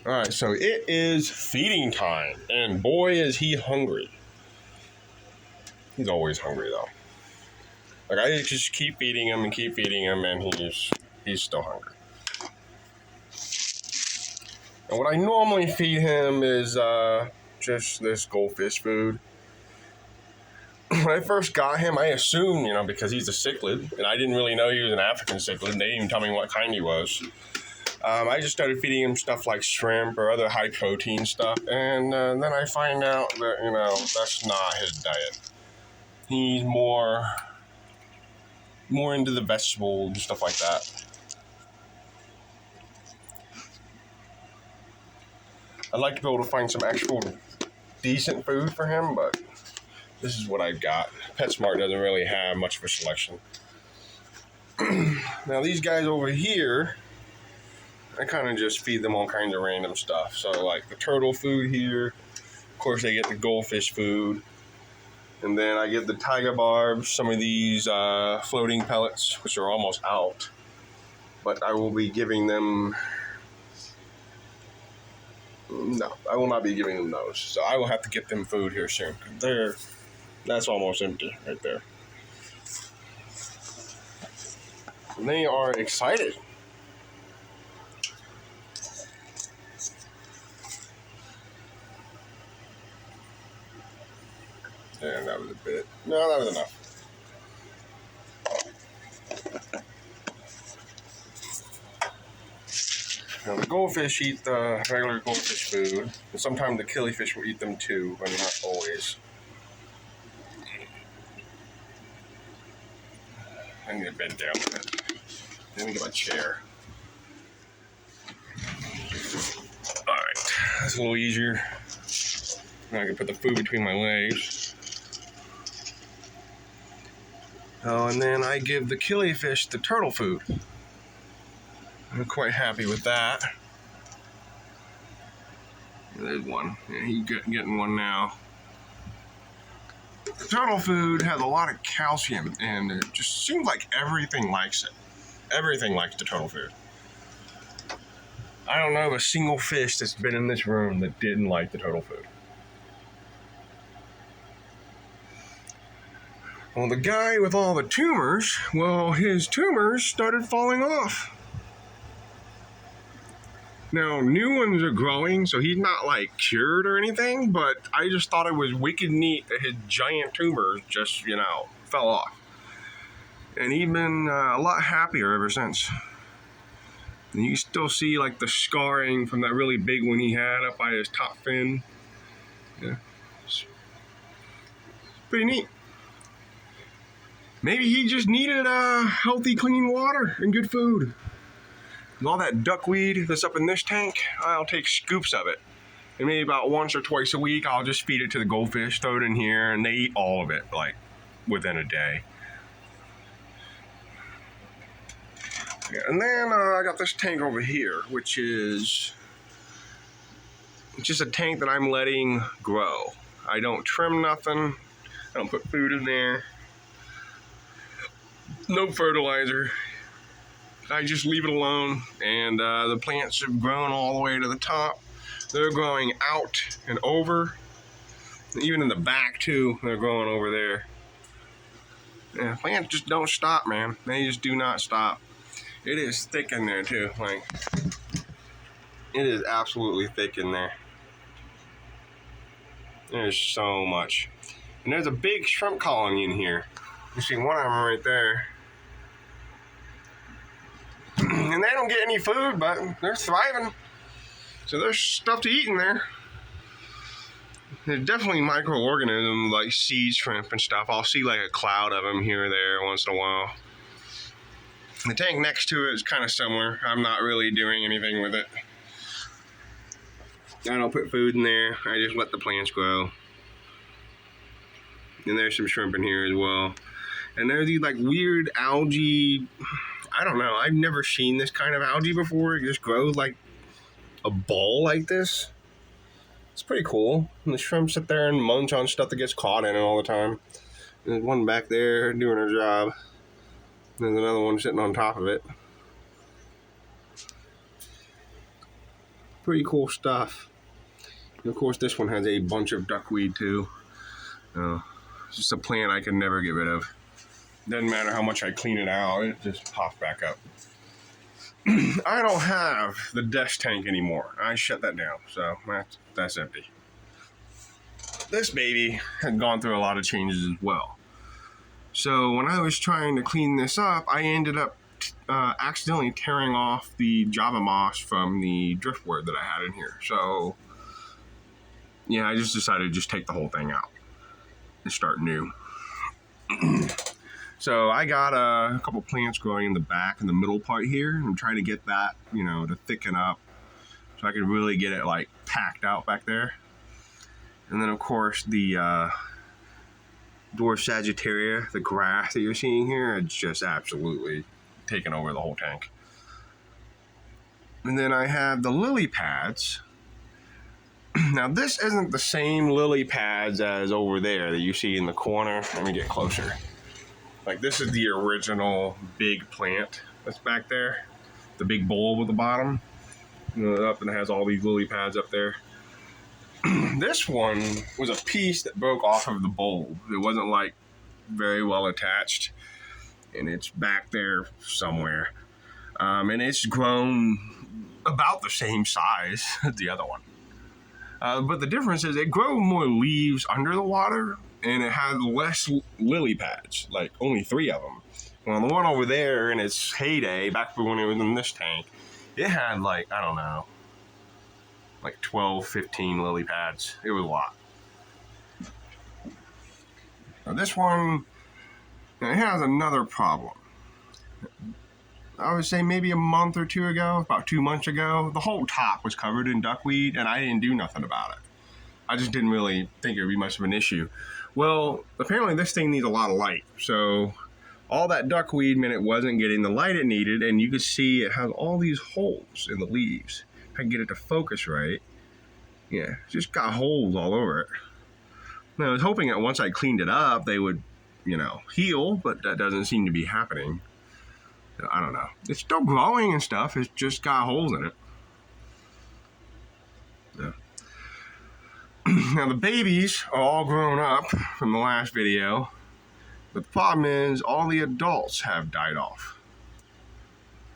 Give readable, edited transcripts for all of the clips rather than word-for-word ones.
All right, so it is feeding time, and boy, is he hungry. He's always hungry, though. Like, I just keep feeding him and keep feeding him, and he's still hungry. And what I normally feed him is just this goldfish food. When I first got him, I assumed, because he's a cichlid, and I didn't really know he was an African cichlid. They didn't even tell me what kind he was. I just started feeding him stuff like shrimp or other high protein stuff, and then I find out that, that's not his diet. He's more into the vegetables and stuff like that. I'd like to be able to find some actual decent food for him, but this is what I've got. PetSmart doesn't really have much of a selection. Now these guys over here, I kind of just feed them all kinds of random stuff. So like the turtle food here, of course they get the goldfish food. And then I give the tiger barbs some of these floating pellets, which are almost out. But I will be giving them... No, I will not be giving them those. So I will have to get them food here soon. That's almost empty right there. And they are excited. And that was a bit. No, that was enough. Now the goldfish eat the regular goldfish food, and sometimes the killifish will eat them too, but not always. I need to bend down a bit. Let me get my chair. Alright, that's a little easier. Now I can put the food between my legs. Oh, and then I give the killifish the turtle food. I'm quite happy with that. There's one. Yeah, he's getting one now. The turtle food has a lot of calcium, and it just seems like everything likes it. Everything likes the turtle food. I don't know of a single fish that's been in this room that didn't like the turtle food. Well, the guy with all the tumors, his tumors started falling off. Now, new ones are growing, so he's not, cured or anything, but I just thought it was wicked neat that his giant tumors just, fell off. And he's been a lot happier ever since. And you can still see, the scarring from that really big one he had up by his top fin. Yeah. It's pretty neat. Maybe he just needed healthy, clean water and good food. And all that duckweed that's up in this tank, I'll take scoops of it. And maybe about once or twice a week, I'll just feed it to the goldfish, throw it in here, and they eat all of it, within a day. Yeah, and then I got this tank over here, which is just a tank that I'm letting grow. I don't trim nothing. I don't put food in there. No fertilizer. I just leave it alone, and the plants have grown all the way to the top. They're growing out and over. Even in the back, too, they're growing over there. Yeah, plants just don't stop, man. They just do not stop. It is thick in there, too. It is absolutely thick in there. There's so much. And there's a big shrimp colony in here. You see one of them right there. And they don't get any food, but they're thriving. So there's stuff to eat in there. There's definitely microorganisms like sea shrimp and stuff. I'll see a cloud of them here or there once in a while. The tank next to it is kind of similar. I'm not really doing anything with it. I don't put food in there. I just let the plants grow. And there's some shrimp in here as well. And there's these weird algae. I don't know. I've never seen this kind of algae before. It just grows like a ball like this. It's pretty cool. And the shrimp sit there and munch on stuff that gets caught in it all the time. And there's one back there doing her job. There's another one sitting on top of it. Pretty cool stuff. And of course, this one has a bunch of duckweed too. It's just a plant I can never get rid of. Doesn't matter how much I clean it out, it just pops back up. I don't have the desk tank anymore. I shut that down, so that's empty. This baby had gone through a lot of changes as well. So when I was trying to clean this up, I ended up accidentally tearing off the Java moss from the driftwood that I had in here. So yeah, I just decided to just take the whole thing out and start new. So I got a couple plants growing in the back and the middle part here. I'm trying to get that, to thicken up so I can really get it like packed out back there. And then of course the Dwarf Sagittaria, the grass that you're seeing here, it's just absolutely taken over the whole tank. And then I have the lily pads. Now this isn't the same lily pads as over there that you see in the corner. Let me get closer. Like this is the original big plant that's back there. The big bulb at the bottom. Up and it has all these lily pads up there. This one was a piece that broke off of the bulb. It wasn't like very well attached. And it's back there somewhere. And it's grown about the same size as the other one. But the difference is it grows more leaves under the water and it has less lily pads, like only 3 of them. Well, the one over there in its heyday, back when it was in this tank, it had like, I don't know, like 12, 15 lily pads. It was a lot. Now this one, it has another problem. I would say maybe a month or 2 ago, about 2 months ago, the whole top was covered in duckweed and I didn't do nothing about it. I just didn't really think it would be much of an issue. Well, apparently this thing needs a lot of light. So all that duckweed meant it wasn't getting the light it needed, and you could see it has all these holes in the leaves. If I can get it to focus right, yeah, it's just got holes all over it. Now, I was hoping that once I cleaned it up, they would, heal, but that doesn't seem to be happening. I don't know. It's still growing and stuff. It's just got holes in it. Yeah. Now the babies are all grown up from the last video. But the problem is all the adults have died off.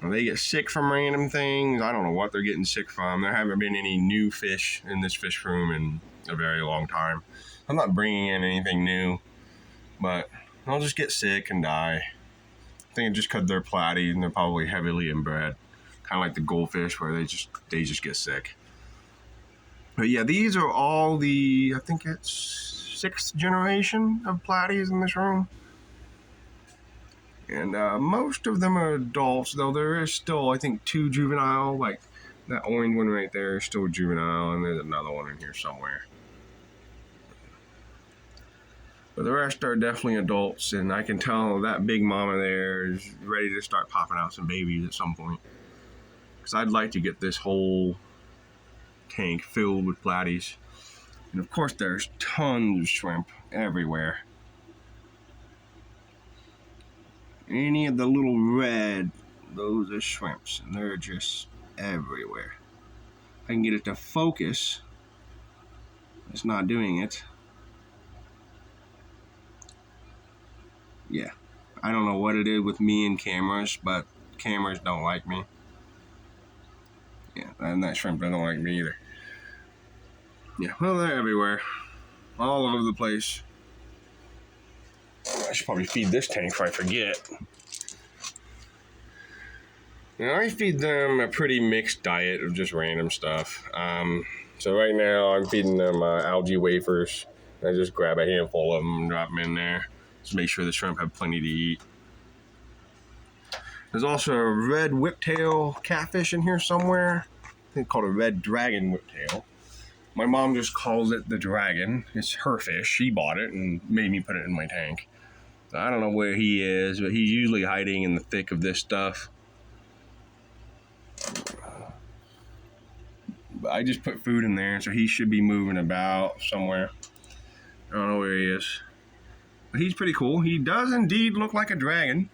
Now, they get sick from random things. I don't know what they're getting sick from. There haven't been any new fish in this fish room in a very long time. I'm not bringing in anything new, but they'll just get sick and die. I think it's just because they're platy and they're probably heavily inbred. Kind of like the goldfish where they just get sick. But yeah, these are all the, I think it's 6th generation of platies in this room. And most of them are adults, though there is still, I think, 2 juvenile. Like that orange one right there is still juvenile, and there's another one in here somewhere. But the rest are definitely adults, and I can tell that big mama there is ready to start popping out some babies at some point. Because I'd like to get this whole tank filled with platies. And of course there's tons of shrimp everywhere. Any of the little red, those are shrimps, and they're just everywhere. I can get it to focus. It's not doing it. Yeah, I don't know what it is with me and cameras, but cameras don't like me. Yeah, and that shrimp doesn't like me either. Yeah, well, they're everywhere. All over the place. I should probably feed this tank before I forget. Now, I feed them a pretty mixed diet of just random stuff. So right now, I'm feeding them algae wafers. I just grab a handful of them and drop them in there. Just make sure the shrimp have plenty to eat. There's also a red whiptail catfish in here somewhere. I think called a red dragon whiptail. My mom just calls it the dragon. It's her fish. She bought it and made me put it in my tank. So I don't know where he is, but he's usually hiding in the thick of this stuff. But I just put food in there, so he should be moving about somewhere. I don't know where he is. But he's pretty cool. He does indeed look like a dragon.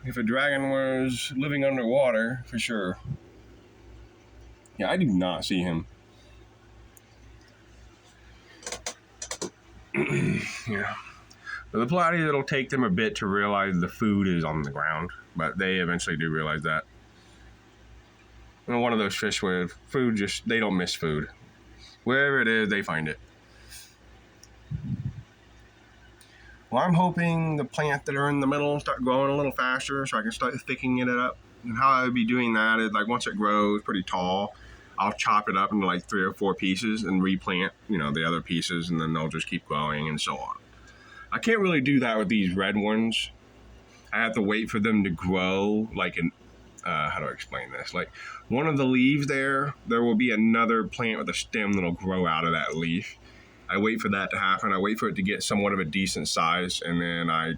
If a dragon was living underwater, for sure. Yeah, I do not see him. Yeah. The Pilates, it'll take them a bit to realize the food is on the ground, but they eventually do realize that. And one of those fish with food, just they don't miss food. Wherever it is, they find it. Well, I'm hoping the plants that are in the middle start growing a little faster so I can start thickening it up. And how I would be doing that is, like, once it grows pretty tall, I'll chop it up into like 3 or 4 pieces and replant, the other pieces, and then they'll just keep growing and so on. I can't really do that with these red ones. I have to wait for them to grow, like how do I explain this? Like, one of the leaves there will be another plant with a stem that'll grow out of that leaf. I wait for that to happen. I wait for it to get somewhat of a decent size, and then I,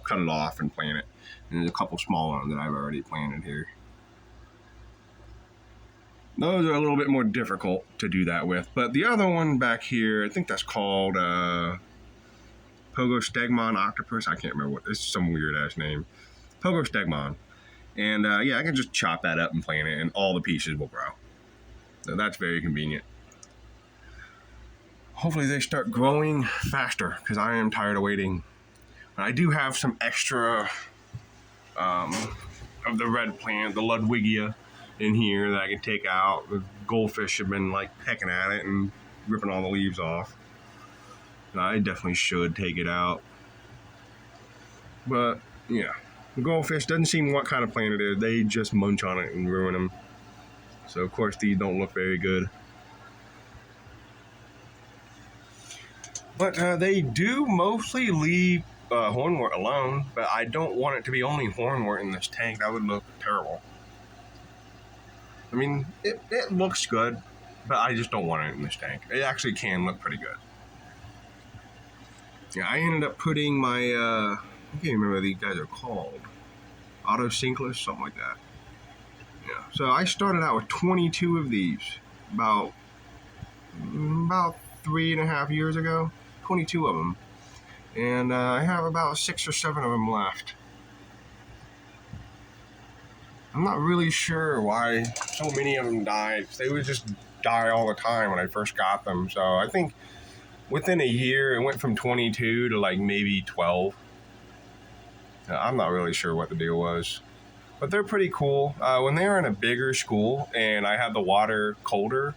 cut it off and plant it. And there's a couple small ones that I've already planted here. Those are a little bit more difficult to do that with. But the other one back here, I think that's called Pogostegmon octopus. I can't remember it's some weird ass name. Pogostegmon. And I can just chop that up and plant it, and all the pieces will grow. So that's very convenient. Hopefully they start growing faster, because I am tired of waiting. And I do have some extra of the red plant, the Ludwigia, in here that I can take out. The goldfish have been like pecking at it and ripping all the leaves off. And I definitely should take it out. But yeah, the goldfish doesn't seem what kind of plant it is. They just munch on it and ruin them. So of course these don't look very good. But they do mostly leave hornwort alone, but I don't want it to be only hornwort in this tank. That would look terrible. I mean, it looks good, but I just don't want it in this tank. It actually can look pretty good. Yeah, I ended up putting my, I can't remember what these guys are called. Autosynclus, something like that. Yeah, so I started out with 22 of these about 3.5 years ago. 22 of them. And I have about 6 or 7 of them left. I'm not really sure why so many of them died. They would just die all the time when I first got them. So I think within a year, it went from 22 to like maybe 12. I'm not really sure what the deal was. But they're pretty cool. When they were in a bigger school and I had the water colder,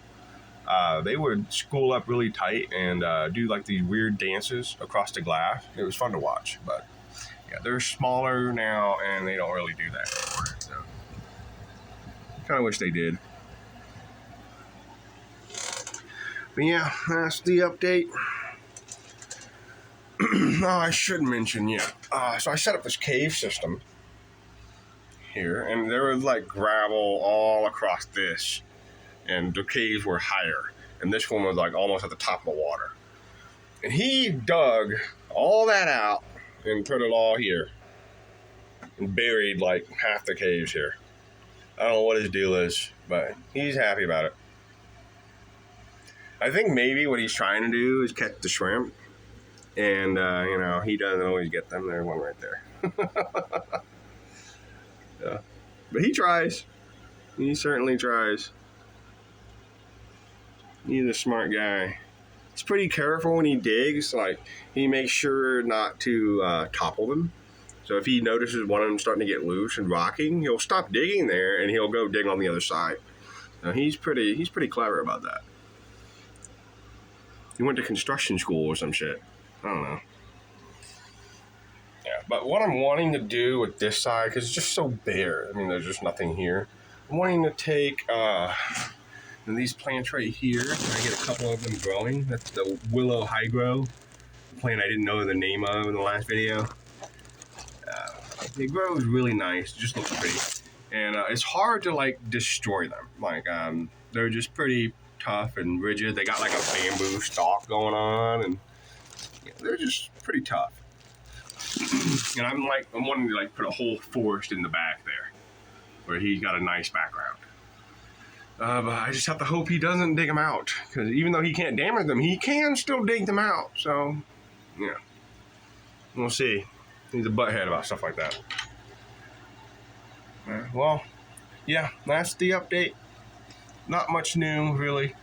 they would school up really tight and do like these weird dances across the glass. It was fun to watch. But yeah, they're smaller now and they don't really do that anymore. So kind of wish they did. But yeah, that's the update. Oh, I should mention, so I set up this cave system here, and there was like gravel all across this, and the caves were higher, and this one was like almost at the top of the water. And he dug all that out and put it all here, and buried like half the caves here. I don't know what his deal is, but he's happy about it. I think maybe what he's trying to do is catch the shrimp. And, he doesn't always get them. There's one right there. Yeah. But he tries. He certainly tries. He's a smart guy. He's pretty careful when he digs. Like, he makes sure not to topple them. So if he notices one of them starting to get loose and rocking, he'll stop digging there and he'll go dig on the other side. Now, he's pretty clever about that. He went to construction school or some shit. I don't know. Yeah, but what I'm wanting to do with this side, because it's just so bare, I mean, there's just nothing here. I'm wanting to take these plants right here. I get a couple of them growing. That's the Willow Hygro plant I didn't know the name of in the last video. It grows really nice. It just looks pretty. And it's hard to, like, destroy them. Like, they're just pretty tough and rigid. They got, like, a bamboo stalk going on, and they're just pretty tough. And I'm wanting to like put a whole forest in the back there where he's got a nice background. But I just have to hope he doesn't dig them out, because even though he can't damage them, he can still dig them out. So, yeah, we'll see. He's a butthead about stuff like that. Well, yeah, that's the update. Not much new, really.